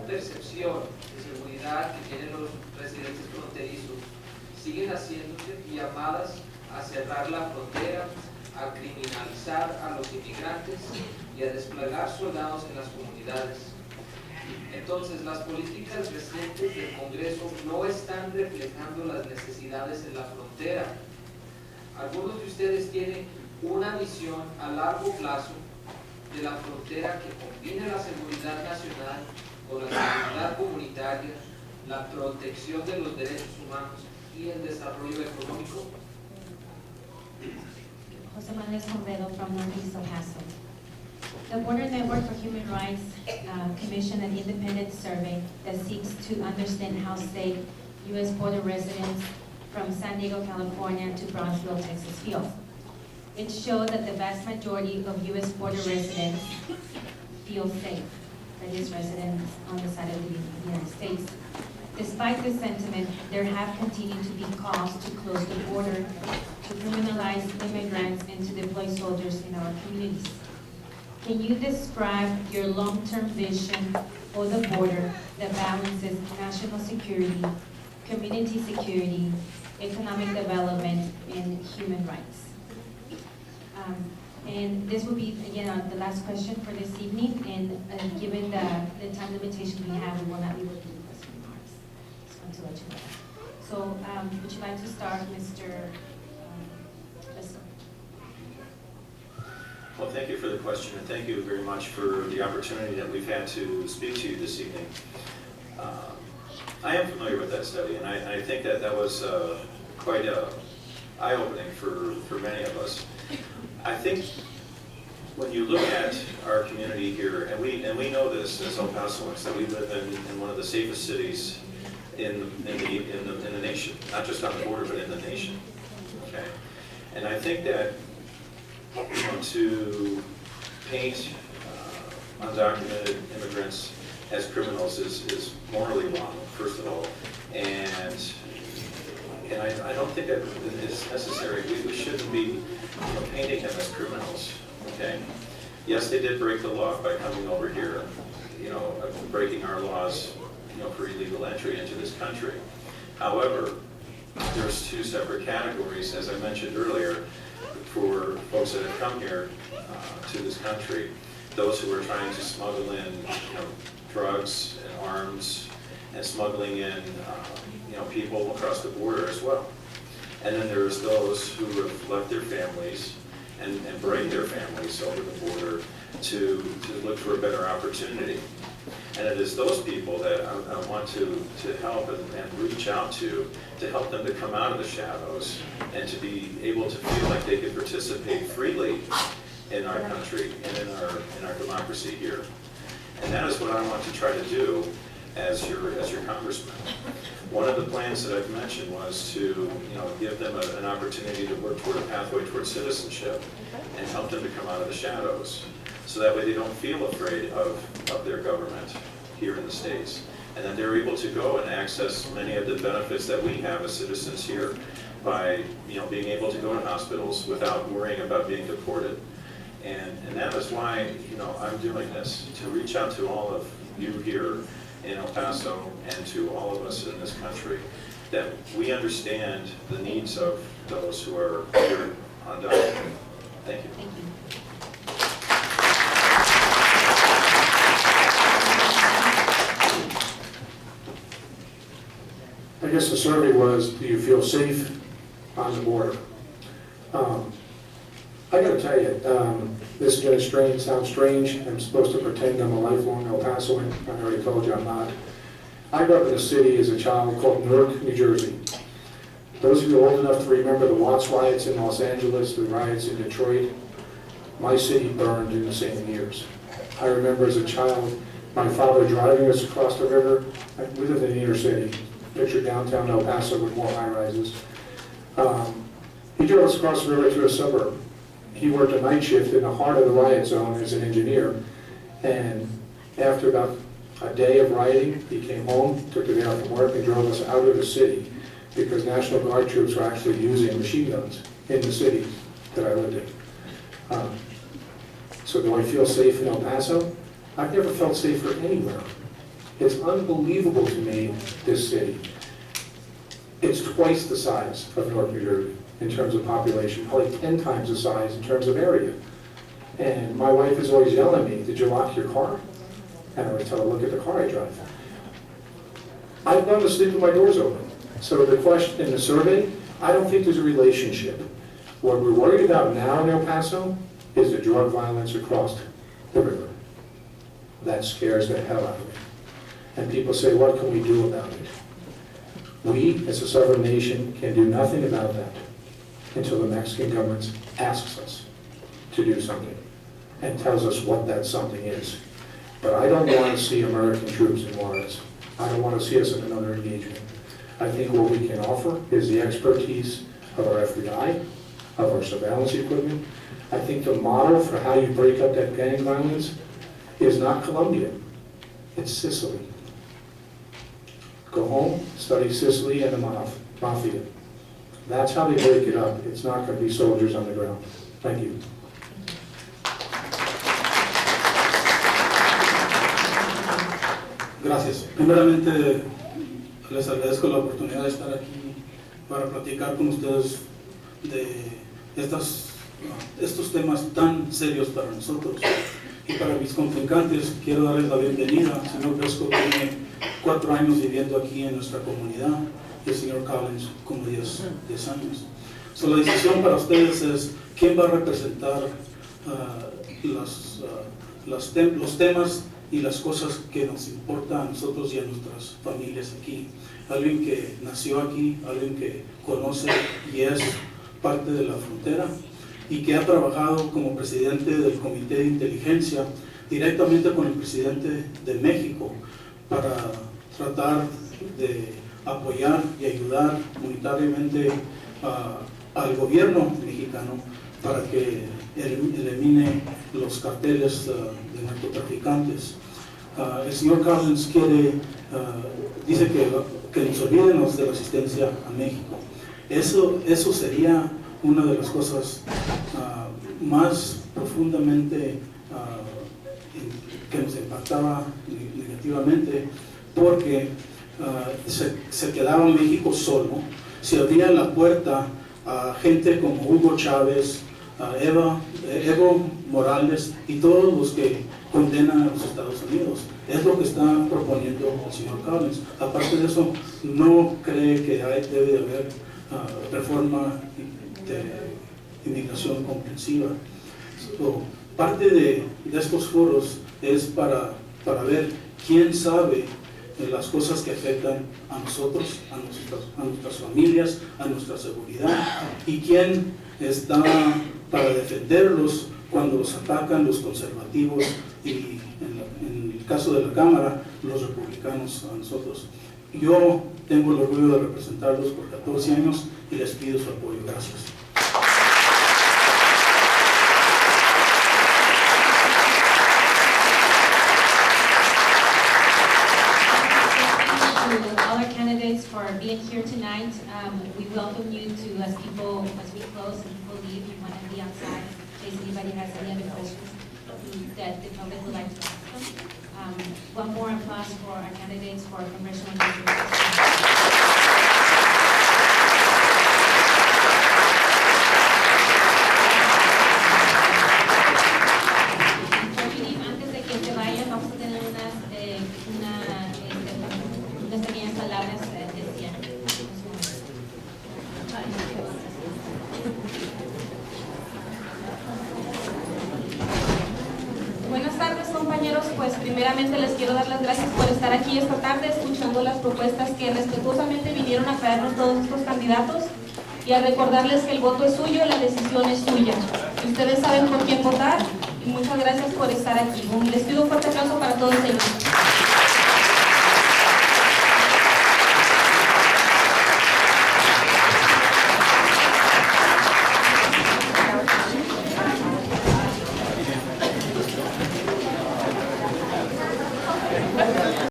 percepción de seguridad que tienen los residentes fronterizos siguen haciéndose llamadas a cerrar la frontera, a criminalizar a los inmigrantes y a desplegar soldados en las comunidades. Entonces, las políticas recientes del Congreso no están reflejando las necesidades en la frontera. Algunos de ustedes tienen una visión a largo plazo de la frontera que combine la seguridad nacional con la seguridad comunitaria, la protección de los derechos humanos y el desarrollo económico. José Manuel Sombredo from Northeast El Paso. The Border Network for Human Rights commissioned an independent survey that seeks to understand how safe U.S. border residents from San Diego, California to Brownsville, Texas feel. It showed that the vast majority of U.S. border residents feel safe, that is, residents on the side of the United States. Despite this sentiment, there have continued to be calls to close the border, to criminalize immigrants, and to deploy soldiers in our communities. Can you describe your long-term vision of the border that balances national security, community security, economic development, and human rights? And this will be, again, the last question for this evening, and given the time limitation we have, we will not be able to do question remarks. Just want to let you know. So, would you like to start, Mr. Lester? Well, thank you for the question, and thank you very much for the opportunity that we've had to speak to you this evening. I am familiar with that study, and I think that that was quite eye-opening for many of us. I think when you look at our community here, and we know this as El Pasoans, that we live in one of the safest cities in the nation, not just on the border, but in the nation. Okay, and I think that to paint undocumented immigrants as criminals is morally wrong, first of all, and I don't think that it's necessary. We shouldn't be painting them as criminals. Okay. Yes, they did break the law by coming over here, breaking our laws, for illegal entry into this country. However, there's two separate categories, as I mentioned earlier, for folks that have come here to this country. Those who are trying to smuggle in, drugs and arms, and smuggling in, people across the border as well. And then there's those who have left their families and bring their families over the border to look for a better opportunity. And it is those people that I want to help and reach out to help them to come out of the shadows and to be able to feel like they can participate freely in our country and in our democracy here. And that is what I want to try to do as your congressman. One of the plans that I've mentioned was to give them an opportunity to work toward a pathway toward citizenship and help them to come out of the shadows, so that way they don't feel afraid of their government here in the States, and that they're able to go and access many of the benefits that we have as citizens here by being able to go to hospitals without worrying about being deported. And that is why I'm doing this, to reach out to all of you here in El Paso and to all of us in this country, that we understand the needs of those who are here undocumented. Thank you. Thank you. I guess the survey was, do you feel safe on the border? I gotta tell you, this is gonna sound strange. I'm supposed to pretend I'm a lifelong El Pasoan. I already told you I'm not. I grew up in a city as a child called Newark, New Jersey. Those of you old enough to remember the Watts riots in Los Angeles, the riots in Detroit, my city burned in the same years. I remember as a child, my father driving us across the river. We lived in the inner city. Picture downtown El Paso with more high-rises. He drove us across the river to a suburb. He worked a night shift in the heart of the riot zone as an engineer, and after about a day of rioting, he came home, took the day off from work, and drove us out of the city because National Guard troops were actually using machine guns in the city that I lived in. So do I feel safe in El Paso? I've never felt safer anywhere It's unbelievable to me, this city. It's twice the size of Newark, New Jersey in terms of population, probably 10 times the size in terms of area. And my wife is always yelling at me, did you lock your car? And I always tell her, look at the car I drive. I've gone to sleep with my doors open. So the question in the survey, I don't think there's a relationship. What we're worried about now in El Paso is the drug violence across the river. That scares the hell out of me. And people say, what can we do about it? We, as a sovereign nation, can do nothing about that until the Mexican government asks us to do something and tells us what that something is. But I don't want to see American troops in Juarez. I don't want to see us in another engagement. I think what we can offer is the expertise of our FBI, of our surveillance equipment. I think the model for how you break up that gang violence is not Colombia, it's Sicily. Go home, study Sicily and the mafia. That's how they break it up. It's not going to be soldiers on the ground. Thank you. Gracias. Primeramente, les agradezco la oportunidad de estar aquí para platicar con ustedes de estos temas tan serios para nosotros. Y para mis contrincantes, quiero darles la bienvenida. El señor Vesco tiene 4 años viviendo aquí en nuestra comunidad y el señor Collins como 10 años. So, la decisión para ustedes es quién va a representar los temas y las cosas que nos importan a nosotros y a nuestras familias aquí. Alguien que nació aquí, alguien que conoce y es parte de la frontera y que ha trabajado como presidente del Comité de Inteligencia directamente con el presidente de México para tratar de apoyar y ayudar monetariamente al gobierno mexicano para que elimine los carteles de narcotraficantes. El señor Collins dice que nos olvidemos de la asistencia a México. Eso sería una de las cosas más profundamente que nos impactaba negativamente, porque se quedaba México solo, se abría la puerta a gente como Hugo Chávez, Evo Morales y todos los que condenan a los Estados Unidos. Es lo que está proponiendo el señor Collins. Aparte de eso, no cree que debe de haber reforma de inmigración comprensiva. So, parte de estos foros es para ver quién sabe las cosas que afectan a nosotros, a nuestras familias, a nuestra seguridad, y quién está para defenderlos cuando los atacan los conservativos y en el caso de la Cámara, los republicanos a nosotros. Yo tengo el orgullo de representarlos por 14 años y les pido su apoyo. Gracias. All our candidates for being here tonight. We welcome you to, as we close and people leave, you want to be outside in case anybody has any other questions that the public would like to ask them. One more applause for our candidates for Congressional District. Antes de que se vayan, vamos a tener unas pequeñas palabras de cierre. Buenas tardes, compañeros. Pues primeramente les quiero dar las gracias por estar aquí esta tarde escuchando las propuestas que respetuosamente vinieron a traernos todos estos candidatos y a recordarles que el voto es suyo y la decisión es suya. Ustedes saben por quién votar y muchas gracias por estar aquí. Les pido un fuerte aplauso para todos ellos.